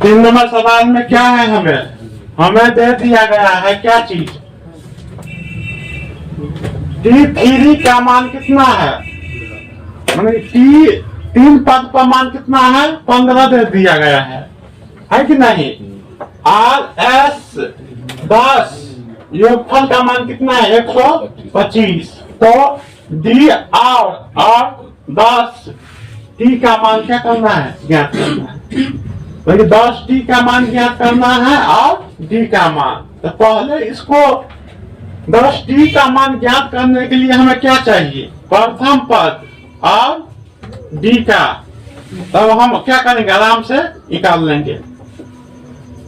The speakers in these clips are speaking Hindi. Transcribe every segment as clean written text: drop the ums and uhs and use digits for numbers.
3 नंबर सवाल में क्या है, हमें दे दिया गया है क्या चीज, T3 का मान कितना है, मतलब T3 पद का मान कितना है, 15 दे दिया गया है कि नहीं। RS 10 योगफल का मान कितना है, 125। तो D और 10 T का मान क्या करना है, ज्ञात करना है। तो 10 T का मान ज्ञात करना है और D का मान। तो पहले इसको 10 T का मान ज्ञात करने के लिए हमें क्या चाहिए, प्रथम पद और D का। तब हम क्या करेंगे, आराम से निकाल लेंगे।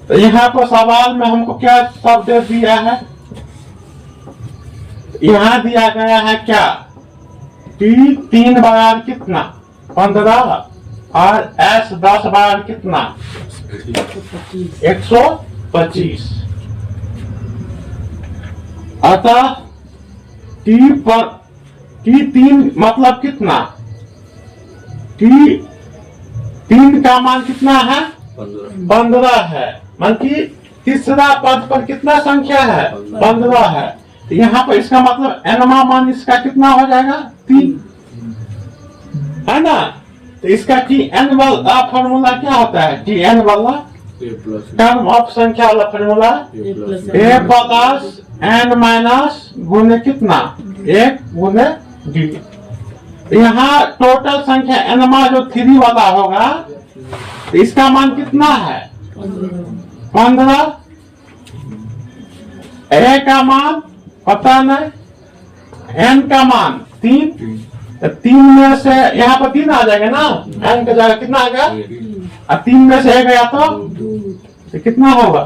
तो यहाँ पर सवाल में हमको क्या शब्द दिया है, यहाँ दिया गया है क्या, T3 बार कितना 15 और S 10 बार कितना 125। अतः T3 मतलब कितना, T3 का मान कितना है, 15 है। मान की तीसरा पद पर कितना संख्या है, 15 है। तो यहाँ पर इसका मतलब nवां मान इसका कितना हो जाएगा, 3 है ना। तो इसका Tn वाला फॉर्मूला क्या होता है, Tn वाला टर्म ऑफ संख्या वाला formula a plus n minus गुने कितना, 1 गुने d। यहाँ टोटल संख्या nवां जो 3 वाला होगा, तो इसका मान कितना है, 15। a का मान पता नहीं, n का मान 3। तो 3 में से यहाँ पर 3 आ जाएगा ना, n का जगह कितना आ गया, और 3 में से 1 गया तो कितना होगा।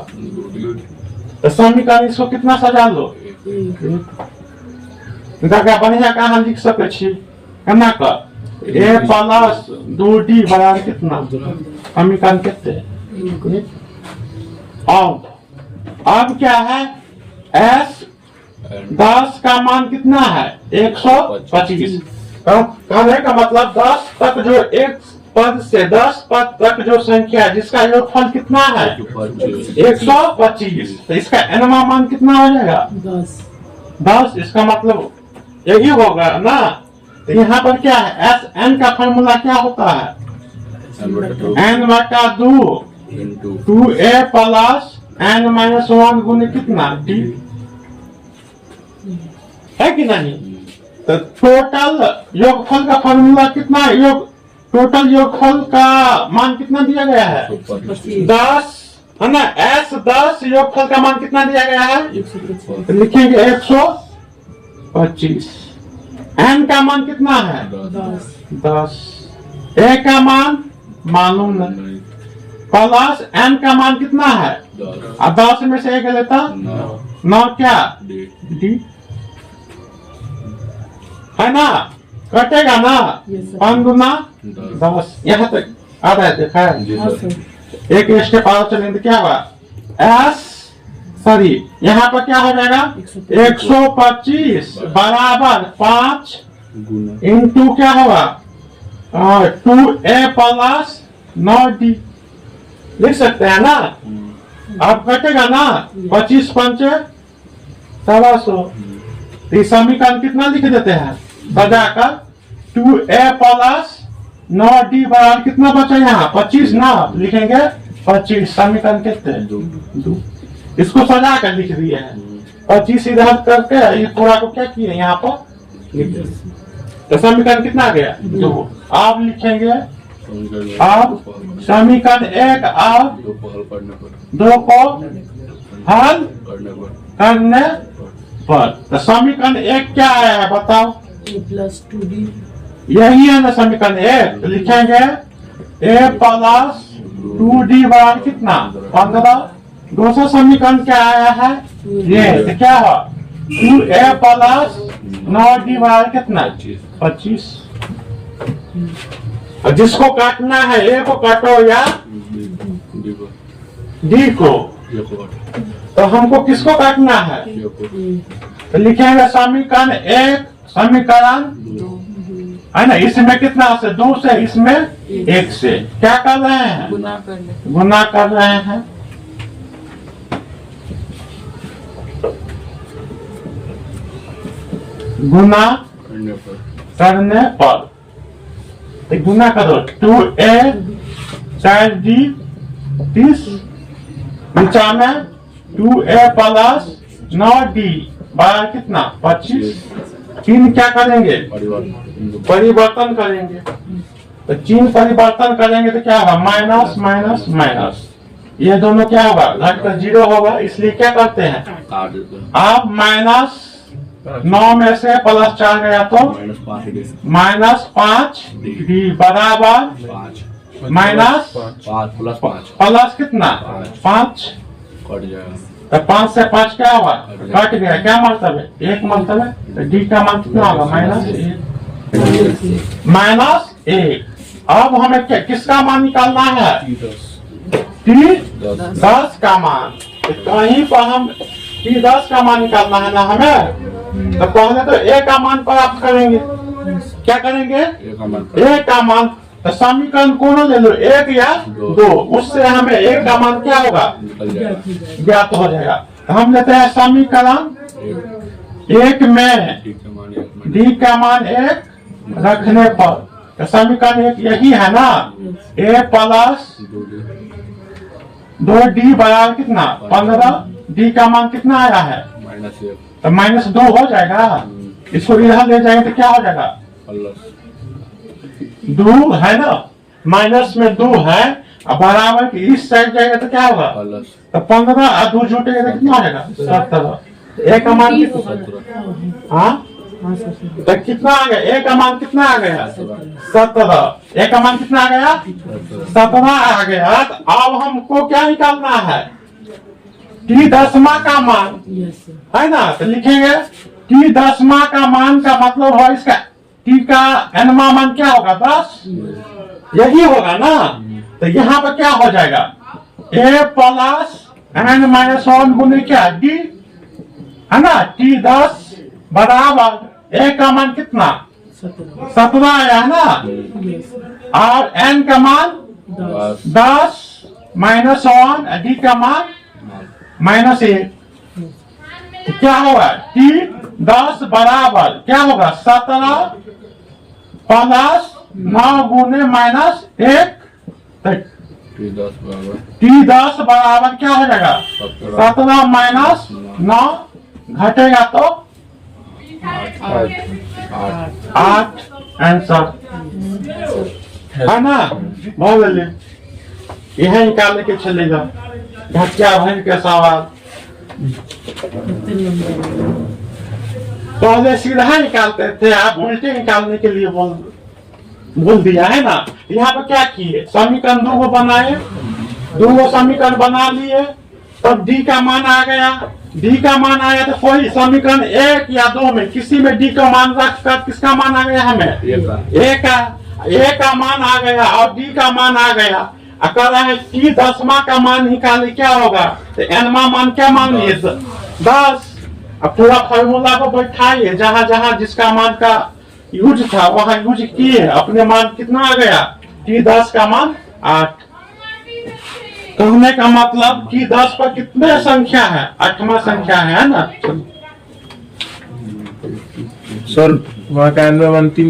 तो समीकरण इसको कितना सजा लो, बढ़िया कहाँ लिख सके छी, केना कर a प्लस 2d बराबर कितना, समीकरण कितने। अब क्या है, S 10 का मान कितना है, 125। कहने का मतलब 10 तक जो एक पद से 10 पद तक जो संख्या है जिसका योगफल कितना है, 125। तो इसका nवां मान कितना हो जाएगा, 10। इसका मतलब यही होगा ना। तो यहाँ पर क्या है, Sn का फॉर्मूला क्या होता है, n/2 2a plus n minus 1 गुने कितना d, है कि नहीं। तो टोटल योगफल का फॉर्मूला कितना है, टोटल योगफल का मान कितना दिया गया है, 10 है ना। S 10 योगफल का मान कितना दिया गया है, लिखेंगे 125। n का मान कितना है, 10। a का मान मालूम नहीं, प्लस n का मान कितना है, 10 में से 1 लेता 9 क्या d, है ना, कटेगा ना, 5 गुना 10। यहाँ तक आ रहा है, देखा है। एक स्टेप और चलेंगे, क्या हुआ यहाँ पर क्या हो जाएगा, 125 बराबर 5 इंटू क्या होगा, 2a प्लस 9d लिख सकते हैं ना। अब कटेगा ना, 25 पंचे 125। समीकरण कितना लिख देते हैं सजाकर, 2a प्लस 9d बराबर कितना बचा, यहाँ 25 ना, लिखेंगे 25। समीकरण कितने, 2। इसको सजा कर लिख दिए हैं, 25 इधर करके ये पूरा को क्या किए यहाँ पर। तो समीकरण कितना आ गया, 2। आप लिखेंगे, अब समीकरण 1 और 2 को हल करने पर। तो समीकरण 1 क्या आया है बताओ, a प्लस 2d, यही है ना समीकरण 1। तो लिखेंगे a प्लस 2d बराबर कितना, 15। दूसरा समीकरण क्या आया है, ये तो क्या है, 2a प्लस 9d बराबर कितना, 25। और जिसको काटना है a को काटो या d को, तो हमको किसको काटना है, तो लिखेंगे समीकरण 1 समीकरण है ना। इसमें कितना से 2 से, इसमें 1 से क्या कर रहे हैं, गुना कर रहे हैं। गुना करने पर तो गुना करो 2a 4d 30 नीचा में 2a प्लस 9d बराबर कितना 25। चिन्ह क्या करेंगे, परिवर्तन करेंगे। तो चिन्ह परिवर्तन करेंगे तो क्या होगा, माइनस माइनस माइनस, ये दोनों क्या होगा घटकर 0 होगा। इसलिए क्या करते हैं, अब माइनस 9 में से प्लस 4 गया तो -5d बराबर माइनस प्लस कितना 5 तो 5 से 5 क्या होगा, कट गया। क्या मतलब है, 1 मतलब है। तो डी का मान कितना होगा -1। अब हमें क्या किसका मान निकालना है, T10 का मान। तो कहीं पर हम T10 का मान निकालना है ना हमें, तो पहले तो A का मान प्राप्त करेंगे। क्या करेंगे, A का मान। तो समीकरण कौन ले लो, 1 या 2, उससे हमें A का मान क्या होगा, ज्ञात हो जाएगा। तो हम लेते हैं समीकरण 1 में D का मान 1 रखने पर, तो समीकरण 1 यही है ना, A प्लस 2D बराबर कितना 15। D का मान कितना आया है, तो -2 हो जाएगा। इसको इधर ले जाएंगे तो क्या हो जाएगा, 2 है ना, माइनस में 2 है। अब बराबर की इस साइड जाएगा तो क्या होगा, तो 15 और 2 जुटेगा तो कितना हो जाएगा 17। A का मान कितना, हाँ तो कितना आ गया, A का मान कितना आ गया 17। A का मान कितना आ गया 17 आ गया। तो अब हमको क्या निकालना है, T10 का मान है ना। तो लिखेंगे T10 का मान का मतलब है इसका T का nवां मान क्या होगा 10, यही होगा ना। तो यहाँ पर क्या हो जाएगा, A प्लस n-1 गुने क्या D है ना। T10 बराबर A का मान कितना 17 आया है ना, और n का मान 10 -1 D का मान -1। क्या होगा, T10 बराबर क्या होगा 17 प्लस 9 गुने -1। T10 बराबर क्या हो जाएगा 17 माइनस 9 घटेगा तो 8 आंसर है ना। बोल यह निकालने के चलेगा घटिया भैन के सवाल। पहले सीधा निकालते थे, आप उल्टे निकालने के लिए बोल दिया है ना। यहाँ पर क्या किए, समीकरण 2 को बनाए, 2 समीकरण बना लिए, तब D का मान आ गया। D का मान आया तो कोई समीकरण 1 या 2 में किसी में D का मान रखकर किसका मान आ गया, हमें A का मान आ गया और D का मान आ गया। कह रहा है T10 का मान निकाले क्या होगा, तो nवां मान क्या मान लिए 10। अब पूरा फॉर्मूला को बैठाइए, जहां जहां जिसका मान का यूज था वहां यूज किए, अपने मान कितना आ गया T10 का मान 8। कहने का मतलब T10 पर कितने संख्या है, 8वां संख्या है ना। सर वहाँ का n में 3